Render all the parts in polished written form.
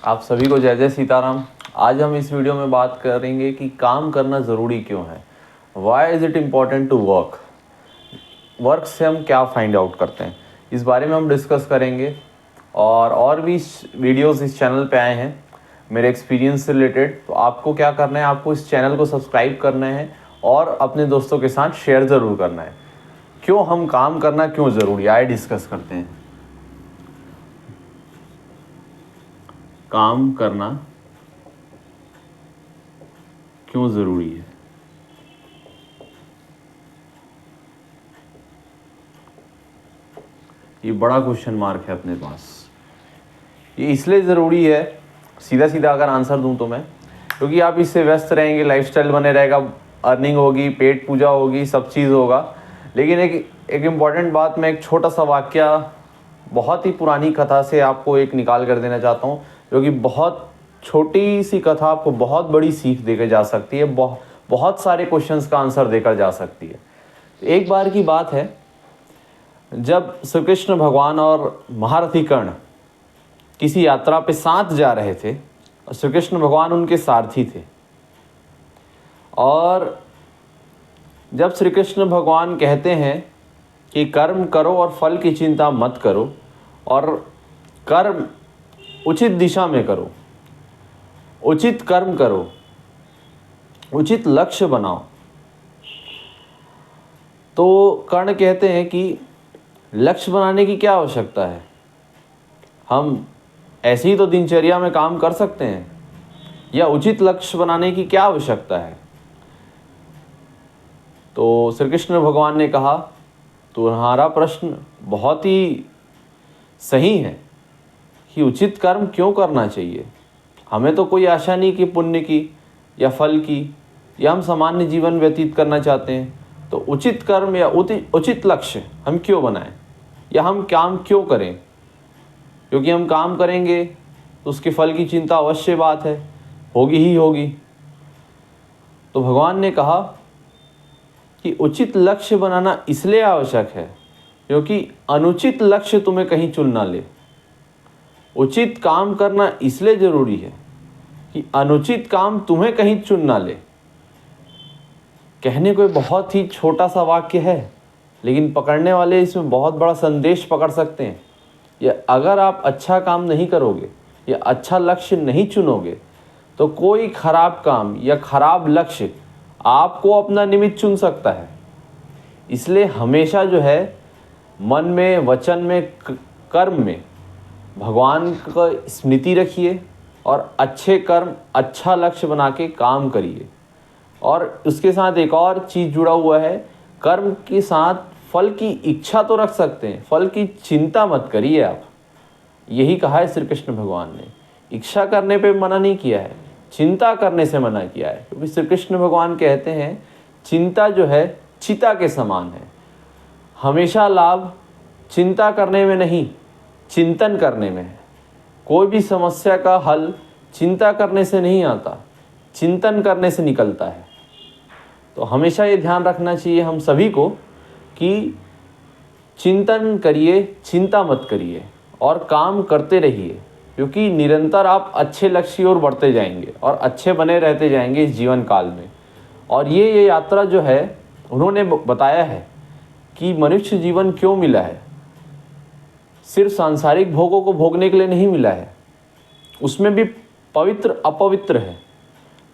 आप सभी को जय जय सीताराम। आज हम इस वीडियो में बात करेंगे कि काम करना ज़रूरी क्यों है। Why is it important to work. Work से हम क्या फाइंड आउट करते हैं, इस बारे में हम डिस्कस करेंगे। और भी वीडियोस इस चैनल पे आए हैं मेरे एक्सपीरियंस से रिलेटेड। तो आपको क्या करना है, आपको इस चैनल को सब्सक्राइब करना है और अपने दोस्तों के साथ शेयर ज़रूर करना है। क्यों हम काम करना क्यों ज़रूरी है, आइए डिस्कस करते हैं। काम करना क्यों ज़रूरी है। ये बड़ा क्वेश्चन मार्क है अपने पास। ये इसलिए ज़रूरी है, सीधा सीधा अगर आंसर दूं तो मैं, क्योंकि आप इससे व्यस्त रहेंगे, लाइफस्टाइल बने रहेगा, अर्निंग होगी, पेट पूजा होगी, सब चीज़ होगा। लेकिन एक इम्पॉर्टेंट बात, मैं एक छोटा सा वाक्य बहुत ही पुरानी कथा से आपको एक निकाल कर देना चाहता हूँ, जो कि बहुत छोटी सी कथा आपको बहुत बड़ी सीख देकर जा सकती है, बहुत सारे क्वेश्चंस का आंसर देकर जा सकती है। एक बार की बात है, जब श्री कृष्ण भगवान और महारथी कर्ण किसी यात्रा पे साथ जा रहे थे और श्री कृष्ण भगवान उनके सारथी थे। और जब श्री कृष्ण भगवान कहते हैं कि कर्म करो और फल की चिंता मत करो, और कर्म उचित दिशा में करो, उचित कर्म करो, उचित लक्ष्य बनाओ, तो कर्ण कहते हैं कि लक्ष्य बनाने की क्या आवश्यकता है, हम ऐसे ही तो दिनचर्या में काम कर सकते हैं, या उचित लक्ष्य बनाने की क्या आवश्यकता है। तो श्री कृष्ण भगवान ने कहा, तुम्हारा प्रश्न बहुत ही सही है कि उचित कर्म क्यों करना चाहिए। हमें तो कोई आशा नहीं कि पुण्य की या फल की, या हम सामान्य जीवन व्यतीत करना चाहते हैं, तो उचित कर्म या उचित लक्ष्य हम क्यों बनाएं, या हम काम क्यों करें। क्योंकि हम काम करेंगे तो उसके फल की चिंता अवश्य बात है, होगी ही होगी। तो भगवान ने कहा कि उचित लक्ष्य बनाना इसलिए आवश्यक है क्योंकि अनुचित लक्ष्य तुम्हें कहीं चुन ना ले। उचित काम करना इसलिए ज़रूरी है कि अनुचित काम तुम्हें कहीं चुन ना ले। कहने को बहुत ही छोटा सा वाक्य है, लेकिन पकड़ने वाले इसमें बहुत बड़ा संदेश पकड़ सकते हैं। या अगर आप अच्छा काम नहीं करोगे या अच्छा लक्ष्य नहीं चुनोगे, तो कोई खराब काम या खराब लक्ष्य आपको अपना निमित्त चुन सकता है। इसलिए हमेशा जो है, मन में, वचन में, कर्म में भगवान का स्मृति रखिए और अच्छे कर्म, अच्छा लक्ष्य बना के काम करिए। और उसके साथ एक और चीज़ जुड़ा हुआ है, कर्म के साथ फल की इच्छा तो रख सकते हैं, फल की चिंता मत करिए आप। यही कहा है श्री कृष्ण भगवान ने। इच्छा करने पे मना नहीं किया है, चिंता करने से मना किया है। क्योंकि श्री कृष्ण भगवान कहते हैं चिंता जो है चिता के समान है। हमेशा लाभ चिंता करने में नहीं, चिंतन करने में है। कोई भी समस्या का हल चिंता करने से नहीं आता, चिंतन करने से निकलता है। तो हमेशा ये ध्यान रखना चाहिए हम सभी को कि चिंतन करिए, चिंता मत करिए और काम करते रहिए। क्योंकि निरंतर आप अच्छे लक्ष्य की ओर बढ़ते जाएंगे और अच्छे बने रहते जाएंगे इस जीवन काल में। और ये यात्रा जो है, उन्होंने बताया है कि मनुष्य जीवन क्यों मिला है। सिर्फ सांसारिक भोगों को भोगने के लिए नहीं मिला है, उसमें भी पवित्र अपवित्र है।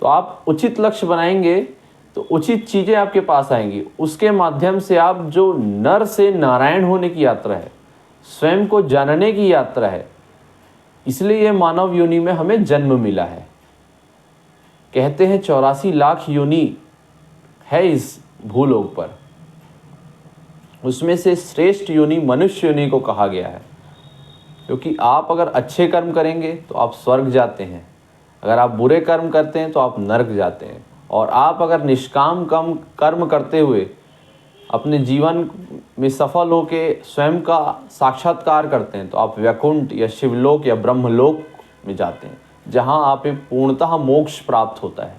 तो आप उचित लक्ष्य बनाएंगे तो उचित चीज़ें आपके पास आएंगी। उसके माध्यम से आप जो नर से नारायण होने की यात्रा है, स्वयं को जानने की यात्रा है, इसलिए ये मानव योनि में हमें जन्म मिला है। कहते हैं 84 लाख योनि है इस भूलोक पर, उसमें से श्रेष्ठ योनि मनुष्य योनि को कहा गया है। क्योंकि आप अगर अच्छे कर्म करेंगे तो आप स्वर्ग जाते हैं, अगर आप बुरे कर्म करते हैं तो आप नरक जाते हैं। और आप अगर निष्काम कर्म करते हुए अपने जीवन में सफल होके स्वयं का साक्षात्कार करते हैं, तो आप वैकुंठ या शिवलोक या ब्रह्मलोक में जाते हैं, जहां आप पूर्णतः मोक्ष प्राप्त होता है,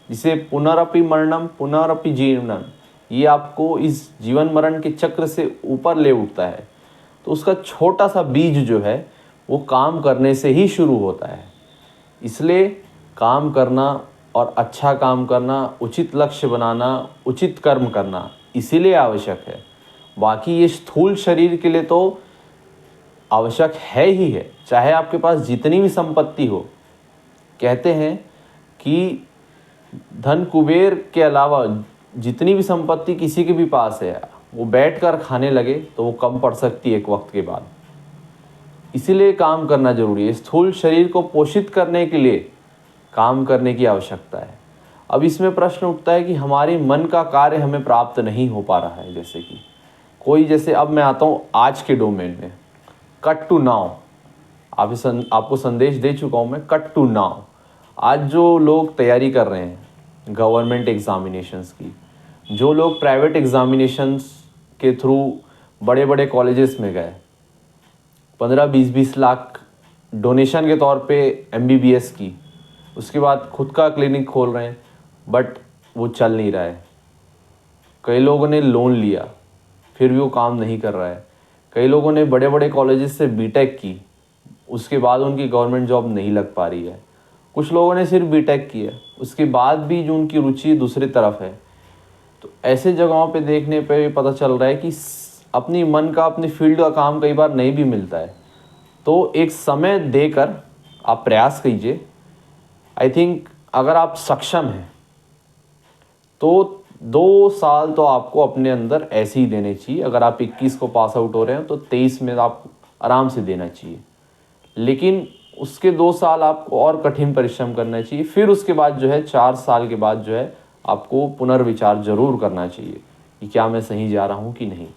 जिसे पुनरपि मरणम पुनरपि जीवनम, ये आपको इस जीवन मरण के चक्र से ऊपर ले उठता है। तो उसका छोटा सा बीज जो है वो काम करने से ही शुरू होता है। इसलिए काम करना और अच्छा काम करना, उचित लक्ष्य बनाना, उचित कर्म करना इसीलिए आवश्यक है। बाकी ये स्थूल शरीर के लिए तो आवश्यक है ही है, चाहे आपके पास जितनी भी संपत्ति हो। कहते हैं कि धन कुबेर के अलावा जितनी भी संपत्ति किसी के भी पास है, वो बैठकर खाने लगे तो वो कम पड़ सकती है एक वक्त के बाद। इसीलिए काम करना जरूरी है। स्थूल शरीर को पोषित करने के लिए काम करने की आवश्यकता है। अब इसमें प्रश्न उठता है कि हमारे मन का कार्य हमें प्राप्त नहीं हो पा रहा है। जैसे कि कोई, जैसे अब मैं आता हूँ आज के डोमेन में, कट टू नाउ। आपको संदेश दे चुका हूँ मैं, कट टू नाउ। आज जो लोग तैयारी कर रहे हैं गवर्नमेंट एग्जामिनेशंस की, जो लोग प्राइवेट एग्जामिनेशंस के थ्रू बड़े बड़े कॉलेजेस में गए, 15-20 लाख डोनेशन के तौर पे MBBS की, उसके बाद खुद का क्लिनिक खोल रहे हैं, बट वो चल नहीं रहा है। कई लोगों ने लोन लिया, फिर भी वो काम नहीं कर रहा है। कई लोगों ने बड़े बड़े कॉलेजेस से बीटेक की, उसके बाद उनकी गवर्नमेंट जॉब नहीं लग पा रही है। कुछ लोगों ने सिर्फ बीटेक किया, उसके बाद भी जो उनकी रुचि दूसरी तरफ है। तो ऐसे जगहों पे देखने पे पता चल रहा है कि अपनी मन का, अपनी फील्ड का काम कई बार नहीं भी मिलता है। तो एक समय देकर आप प्रयास कीजिए। आई थिंक अगर आप सक्षम हैं तो 2 साल तो आपको अपने अंदर ऐसे ही देने चाहिए। अगर आप 21 को पास आउट हो रहे हैं तो 23 में आप आराम से देना चाहिए। लेकिन उसके 2 साल आपको और कठिन परिश्रम करना चाहिए। फिर उसके बाद जो है 4 साल के बाद जो है आपको पुनर्विचार जरूर करना चाहिए कि क्या मैं सही जा रहा हूँ कि नहीं।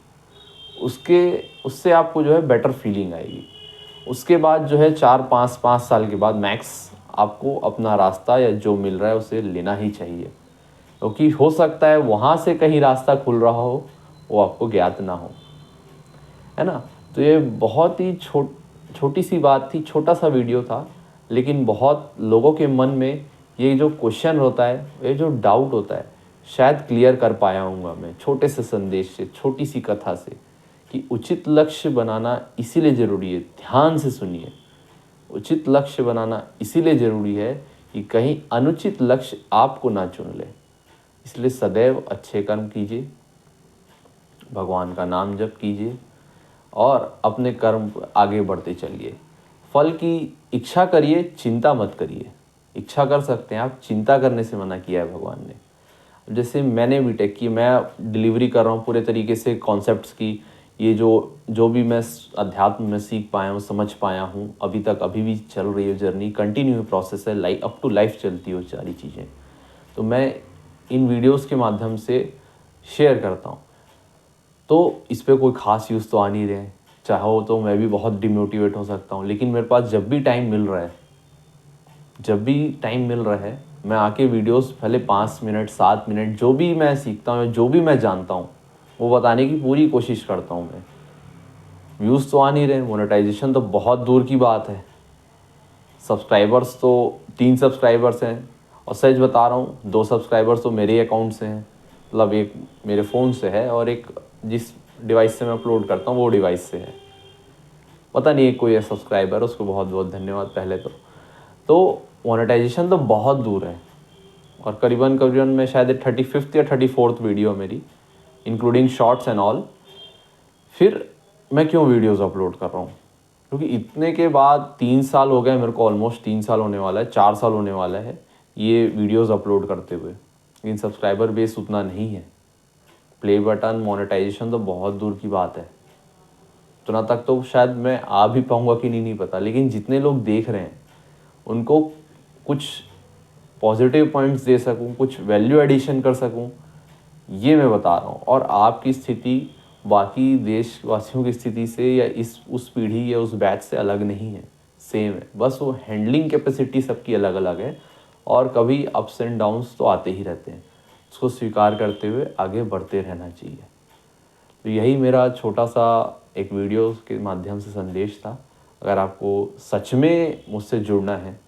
उससे आपको जो है बेटर फीलिंग आएगी। उसके बाद जो है 4-5 साल के बाद मैक्स आपको अपना रास्ता या जो मिल रहा है उसे लेना ही चाहिए, क्योंकि हो सकता है वहाँ से कहीं रास्ता खुल रहा हो, वो आपको ज्ञात ना हो, है ना। तो ये बहुत ही छोटी सी बात थी, छोटा सा वीडियो था, लेकिन बहुत लोगों के मन में ये जो क्वेश्चन होता है, ये जो डाउट होता है, शायद क्लियर कर पाया हूँगा मैं छोटे से संदेश से, छोटी सी कथा से, कि उचित लक्ष्य बनाना इसीलिए ज़रूरी है। ध्यान से सुनिए, उचित लक्ष्य बनाना इसीलिए ज़रूरी है कि कहीं अनुचित लक्ष्य आपको ना चुन ले। इसलिए सदैव अच्छे कर्म कीजिए, भगवान का नाम जप कीजिए और अपने कर्म आगे बढ़ते चलिए। फल की इच्छा करिए, चिंता मत करिए। इच्छा कर सकते हैं आप, चिंता करने से मना किया है भगवान ने। जैसे मैंने बीटेक की, मैं डिलीवरी कर रहा हूँ पूरे तरीके से कॉन्सेप्ट्स की। ये जो भी मैं अध्यात्म में सीख पाया हूँ, समझ पाया हूँ, अभी तक अभी भी चल रही है जर्नी, कंटिन्यू प्रोसेस है, लाइफ अप टू लाइफ चलती है वो सारी चीज़ें। तो मैं इन वीडियोस के माध्यम से शेयर करता हूँ। तो इस पर कोई ख़ास यूज़ तो आ नहीं रहे हैं, चाहो तो मैं भी बहुत डिमोटिवेट हो सकता हूँ, लेकिन मेरे पास जब भी टाइम मिल रहा है, मैं आके वीडियोस पहले 5 मिनट 7 मिनट जो भी मैं सीखता हूँ, जो भी मैं जानता हूँ, वो बताने की पूरी कोशिश करता हूँ मैं। व्यूज़ तो आ नहीं रहे, मोनेटाइजेशन तो बहुत दूर की बात है। सब्सक्राइबर्स तो 3 सब्सक्राइबर्स हैं, और सच बता रहा हूँ 2 सब्सक्राइबर्स तो मेरे अकाउंट से हैं, मतलब एक मेरे फ़ोन से है और एक जिस डिवाइस से मैं अपलोड करता हूँ वो डिवाइस से है। पता नहीं है कोई है सब्सक्राइबर, उसको बहुत बहुत धन्यवाद पहले तो मोनेटाइजेशन तो बहुत दूर है, और करीबन मैं शायद 35th या 34th वीडियो मेरी, इंक्लूडिंग शॉर्ट्स एंड ऑल। फिर मैं क्यों वीडियोस अपलोड कर रहा हूँ? क्योंकि इतने के बाद 3 साल हो गए मेरे को, ऑलमोस्ट 3 साल होने वाला है, 4 साल होने वाला है ये वीडियोस अपलोड करते हुए, लेकिन सब्सक्राइबर बेस उतना नहीं है। प्ले बटन, मोनेटाइजेशन तो बहुत दूर की बात है, उतना तक तो शायद मैं आ भी पाऊँगा कि नहीं पता। लेकिन जितने लोग देख रहे हैं उनको कुछ पॉजिटिव पॉइंट्स दे सकूं, कुछ वैल्यू एडिशन कर सकूं, ये मैं बता रहा हूँ। और आपकी स्थिति बाकी देशवासियों की स्थिति से या उस पीढ़ी या उस बैच से अलग नहीं है, सेम है। बस वो हैंडलिंग कैपेसिटी सबकी अलग अलग है, और कभी अप्स एंड डाउन्स तो आते ही रहते हैं। उसको स्वीकार करते हुए आगे बढ़ते रहना चाहिए। तो यही मेरा छोटा सा एक वीडियो के माध्यम से संदेश था। अगर आपको सच में मुझसे जुड़ना है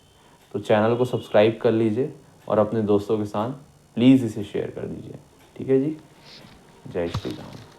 तो चैनल को सब्सक्राइब कर लीजिए और अपने दोस्तों के साथ प्लीज़ इसे शेयर कर दीजिए। ठीक है जी, जय श्री राम।